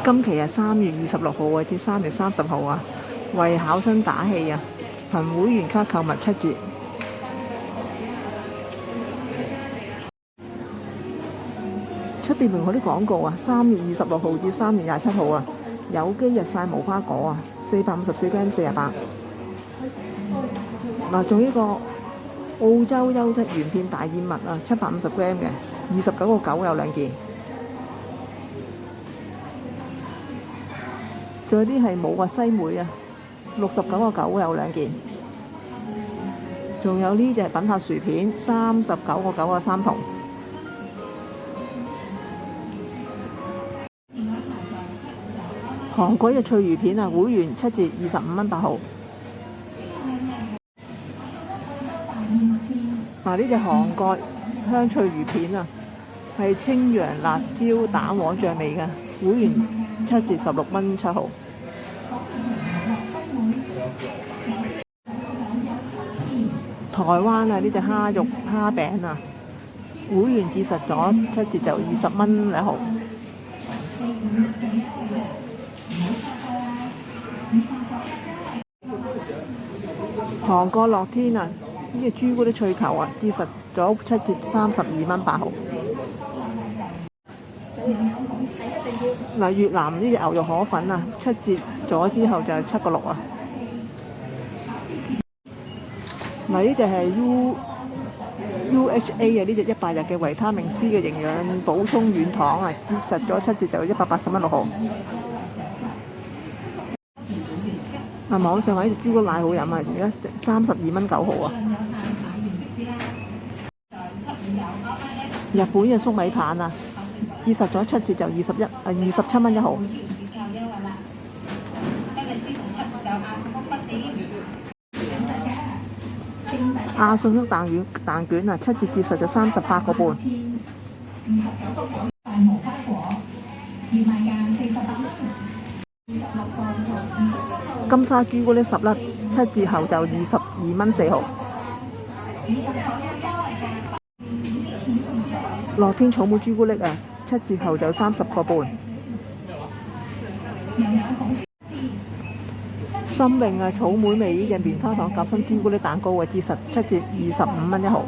今期係3月26號啊，至3月30號啊，為考生打氣啊！憑會員卡購物7折。出邊明嗰啲廣告啊，3月26號至3月27號啊，有機日曬無花果啊，454g 48。嗱，仲呢個澳洲優質原片大燕麥啊，750g 嘅，29個9有2件。仲有啲係冇啊西梅啊，69個9有2件。仲有呢隻品客薯片，39個9啊3筒。韓國嘅脆魚片啊，會員7折25蚊8毫。嗱，呢隻韓國香脆魚片啊，係青陽辣椒蛋黃醬味嘅，會員7折16蚊7毫。台灣啊，呢隻蝦肉蝦餅啊，會員折實咗7折就20蚊2毫。韓國樂天啊，呢隻朱古力脆球啊，折實咗7折32蚊8毫。嗱，越南呢隻牛肉河粉啊，7折咗之後就係7個6啊。嗱，呢隻係 UHA 啊，呢隻100日嘅維他命 C 嘅營養補充軟糖啊，折實咗7折就180蚊6毫。嗱，網上話呢隻朱古力奶好飲啊，而家32蚊9毫啊。日本嘅粟米棒啊，折實咗7折就27蚊1毫。亞信屋蛋卷啊，7折折實就38個半。金沙朱古力10粒，7折後就22蚊4毫。樂天草莓朱古力啊，7折後就30個半。心穎啊，草莓味呢隻棉花糖夾心朱古力蛋糕啊，折實7折25蚊1毫。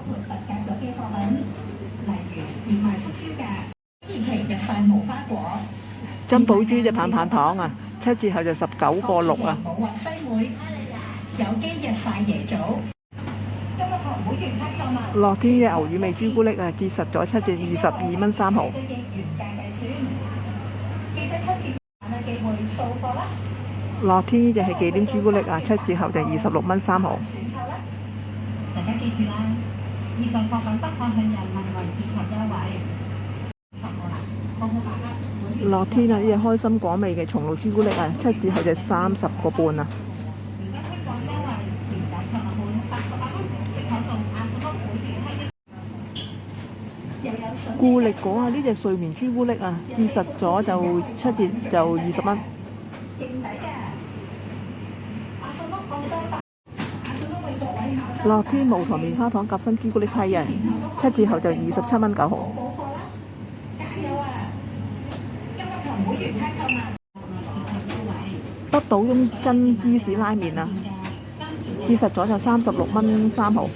珍寶珠隻棒棒糖啊，7折後就19個6啊。樂天嘅牛乳味朱古力啊，折實咗7折22蚊3毫。樂天呢隻係忌廉朱古力啊，7折後就26蚊3毫。大家記住啦，以上貨品不可向人民為折扣優惠。樂天啊，呢隻開心果味嘅松露朱古力啊，7折後就30個半啊。固力果啊，呢隻睡眠朱古力啊，折實咗就7折就20蚊。樂天無糖棉花糖夾心朱古力批啊，7折後就27蚊9毫。北島翁真芝士拉麵啊，折實咗就36蚊3毫。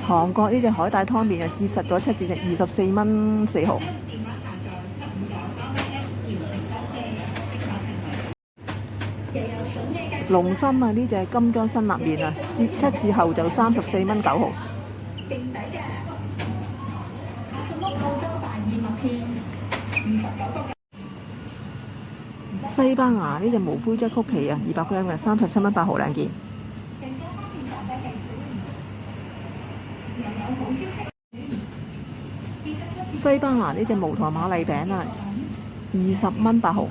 韓國呢隻海帶湯麵啊，折實咗7折就24蚊4毫。龍心啊，呢隻金裝辛辣麵啊，7折後就34蚊9毫。西班牙呢隻無麩質曲奇啊，200g嘅37蚊8毫2件。西班牙呢隻無糖瑪麗餅啊，20蚊8毫。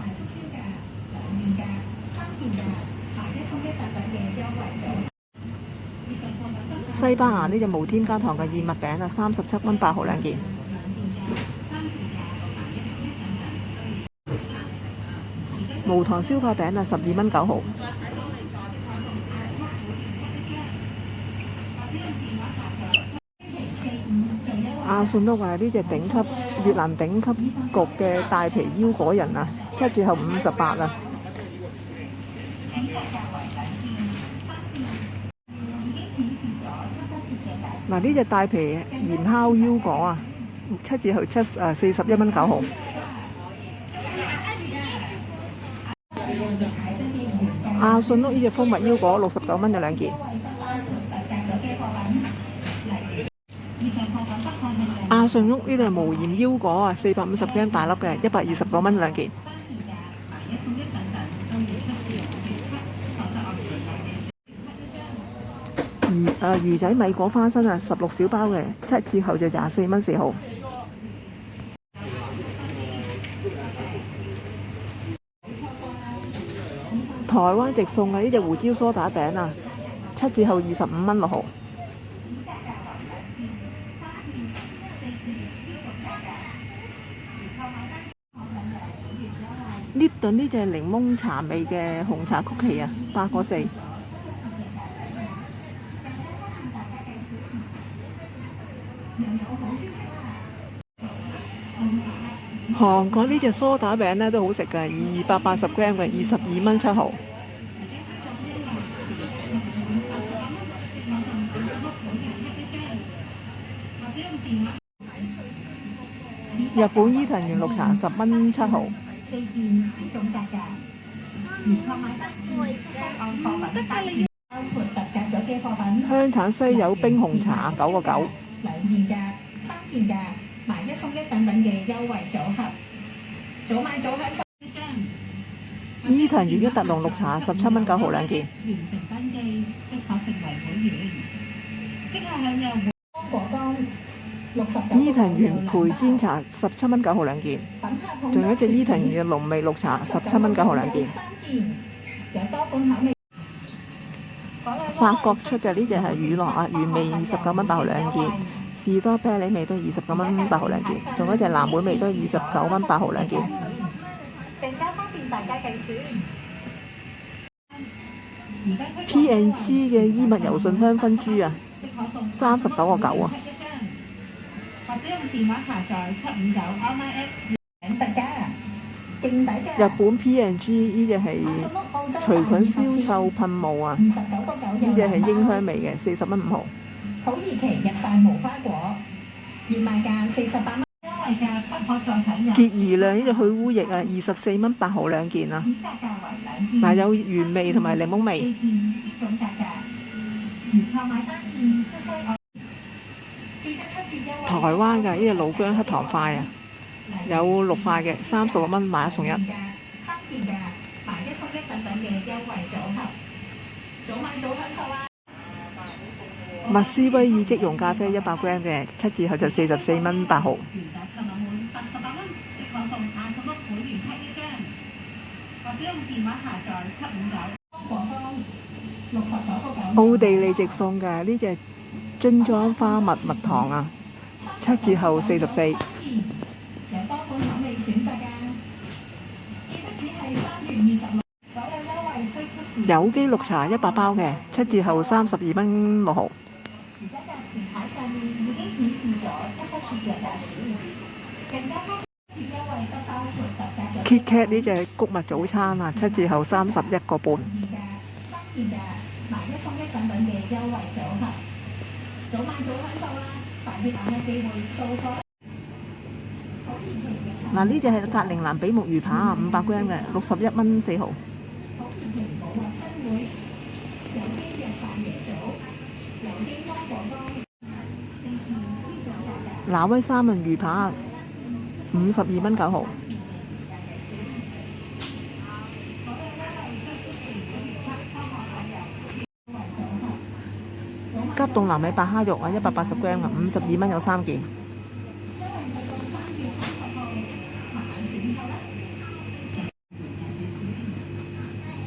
西班牙呢隻無添加糖嘅燕麥餅啊，37蚊8毫2件。無糖燒烤餅啊，12蚊9毫。阿信屋呢隻頂級越南頂級焗嘅帶皮腰果仁啊，7折後58啊。嗱，呢隻帶皮鹽烤腰果啊，7折後41蚊9毫。阿信屋呢隻蜂蜜腰果69蚊有2件。阿信屋呢度係無鹽腰果啊，450g 大粒嘅，129蚊2件。魚仔米果花生啊，16小包嘅，7折後就24蚊4毫。台灣直送嘅呢隻胡椒梳打餅啊，7折後25蚊6毫。呢頓呢隻檸檬茶味嘅紅茶曲奇啊，8個4。韓國呢隻梳打餅呢都好食嘅，280g 嘅，22蚊7毫。日本伊藤園綠茶10蚊7毫。香橙西柚冰紅茶9個9。2件價、3件價，買1送1等等嘅優惠組合，早買早享受。伊藤園一特濃綠茶17蚊9毫2件。完成登記即可成為會員，即刻享有芒果乾69。伊藤園培煎茶17蚊9毫2件。仲有一隻伊藤園嘅濃味綠茶17蚊9毫2件。有多款口味。法國出嘅呢隻係乳酪啊，原味29蚊8毫2件。士多啤梨味都29蚊8毫2件。仲有一隻藍莓味都29蚊8毫2件。更加方便大家計算。P&G 嘅伊蜜柔順香薰珠啊，39個9啊。或者用電話下載759 Online App 特價，勁抵價。日本 P&G 呢隻係除菌消臭噴霧啊，呢隻係英香味嘅，40蚊5毫。土耳其日曬無花果，熱賣價48蚊，優惠價不可再享有。潔兒亮呢隻去污液啊，24蚊8毫2件啊。嗱，有原味同埋檸檬味。台灣嘅呢隻老薑黑糖塊啊，有6塊嘅，36蚊買1送1。3件價，買1送1等等嘅優惠組合，早買早享受啊！麥斯威爾即溶咖啡100g嘅，7折後就44蚊8毫。奧地利直送嘅呢隻樽裝花蜜蜜糖啊，7折後44。有多款口味選擇㗎，記得只係3月26。所有優惠需出示。有機綠茶100包嘅，7折後32蚊6毫。而家價錢牌上面已經顯示咗7折嘅價錢，更加方便優惠不包括特價。KitKat 呢隻穀物早餐啊，7折後31個半。3件價，買1送1等等嘅優惠組合，早買早享受啦！快啲把握機會掃貨。嗱，呢隻係格陵蘭比目魚扒啊，500g嘅，61蚊4毫。土耳其保運分會有機日曬椰棗，有機芒果乾。挪威三文魚扒52蚊9毫。急凍南美白蝦肉啊，180g啊，52蚊有3件。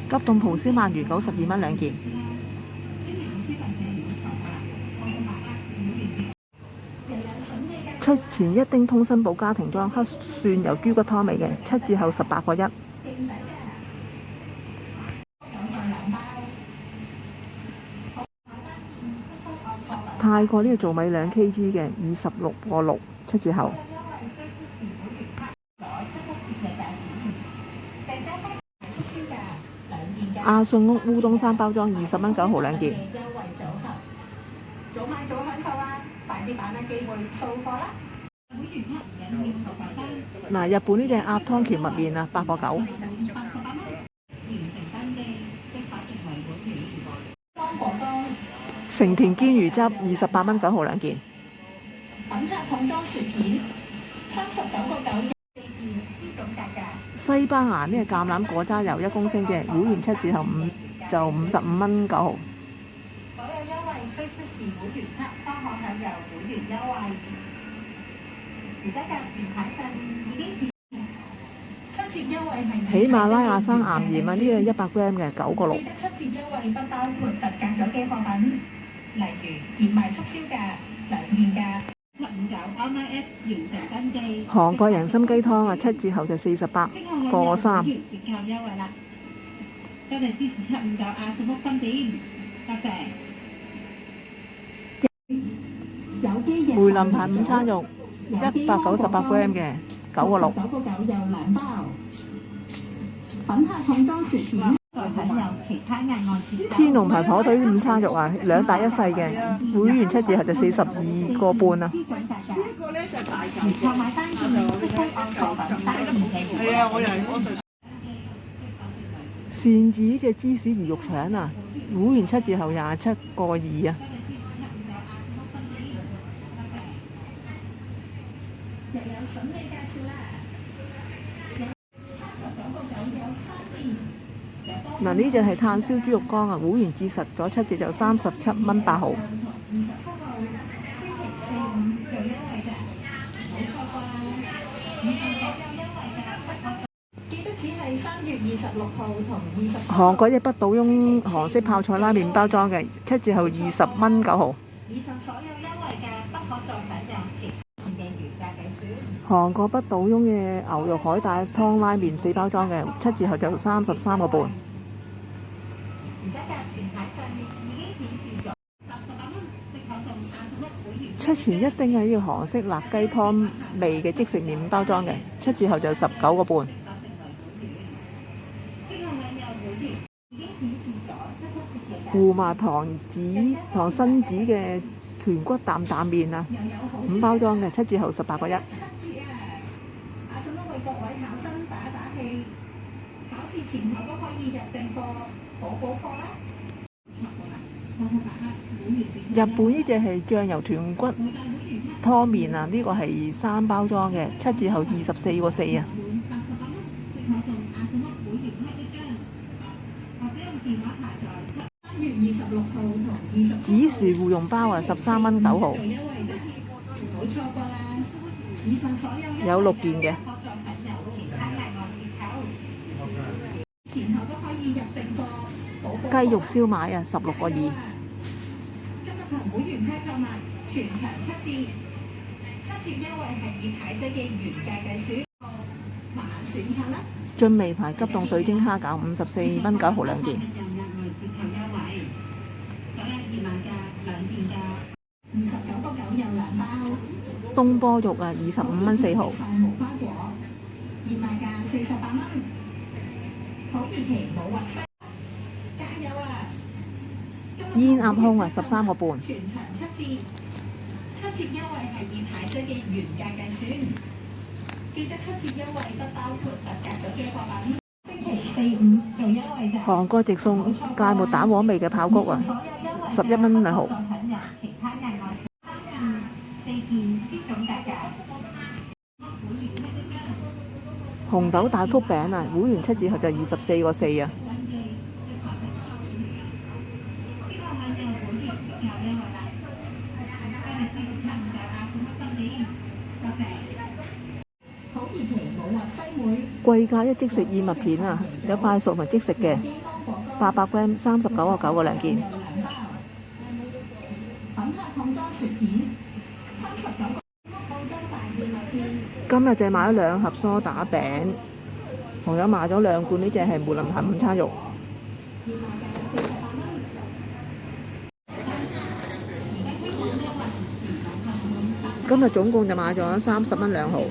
急凍葡燒鰻魚92蚊2件。七前一丁通新寶家庭裝黑蒜油豬骨湯味嘅，7折後18個1。泰國呢個糙米2 kg 嘅26.6，7折後。阿信屋烏冬3包裝20蚊9毫2件。早買早享受啊！快啲把握機會掃貨啦！會員卡唔緊要，頭簡單。嗱，日本呢隻鴨湯蕎麥麵啊，8.9。88蚊，完成登記，即刻成為會員。芒果裝。成田煎魚汁28蚊9毫2件。品客桶裝薯片39.9件，4件，呢種價格。西班牙呢個橄欖果渣油1公升嘅，會員7折後就55蚊9毫。所有優惠需出示會員卡，方可享有會員優惠。而家價錢牌上面已經顯示7折優惠係喜馬拉雅山岩鹽啊，呢個100g 嘅9.6。記得7折優惠不包括特價咗嘅貨品，例如熱賣促銷價、兩件價。759 online app 完成登記。韓國人參雞湯啊，7折後就48.3。折扣優惠啦！多謝支持759亞信屋分店，多謝。有機嘅梅林牌午餐肉198g 嘅9.6。9.9有2包。品客桶裝薯片，再享有其他額外折扣。天龍牌火腿午餐肉啊，2大1細嘅，會員7折後就42.5啊。呢個咧就大嚿嘅。購買單件必須按貨品單件嘅原價。係啊，我就善治呢隻芝士魚肉腸啊，會員7折後27.2啊。又有筍味介紹啦，有39.9有3件。嗱，呢隻係炭燒豬肉乾啊，會員折實咗7折就37蚊8毫。27號星期4、5做優惠㗎，唔好錯過啦！以上所有優惠價，記得只係3月26號同27號。韓國一北島翁韓式泡菜拉麵包裝嘅7折後20蚊9毫。以上所有優惠價不可再享有其他嘅原價計算。韓國北島翁嘅牛肉海帶湯拉麵4包裝嘅7折後就33.5。而家價錢喺上面已經顯示咗88蚊，即可送亞信屋會員。出前一丁係呢個韓式辣雞湯味嘅即食麵5包裝嘅7折後就19.5。胡麻糖新子嘅豚骨擔擔麵啊，5包裝嘅7折後18.1。亞信屋為各位考生打氣，考試前後都可以入訂貨補課啦。日本呢隻係醬油豚骨湯麵啊，呢個係3包裝嘅7折後24.4啊。3月26號同27紫薯芋蓉包啊，13蚊9毫。冇錯過啦！以上所有有6件嘅。前後都可以入訂貨雞肉燒賣啊，16.2。今日同會員卡購物，全場7折，7折優惠係以牌仔嘅原價計算，慢慢選購啦。俊味牌急凍水晶蝦餃54蚊9毫2件。折扣優惠，所有熱賣價2件價29.9有2包。東坡肉啊，25蚊4毫。無花果，熱賣價48蚊。土耳其冇運費，加油啊！煙鴨胸啊，13.5。全場7折，7折優惠係以牌仔嘅原價計算，記得7折優惠不包括特價咗嘅貨品。星期4、5做優惠咋？韓國直送芥末蛋黃味嘅爆谷啊，11蚊2毫。享有其他額外3件、4件呢種價格。紅豆大福餅啊，會員7折後就24.4啊。貴價一即食燕麥片啊，有快熟同即食嘅，800g 39.9件。今日就買咗2盒梳打餅，同樣買咗2罐呢隻係梅林牌午餐肉。今日總共就買咗30蚊2毫。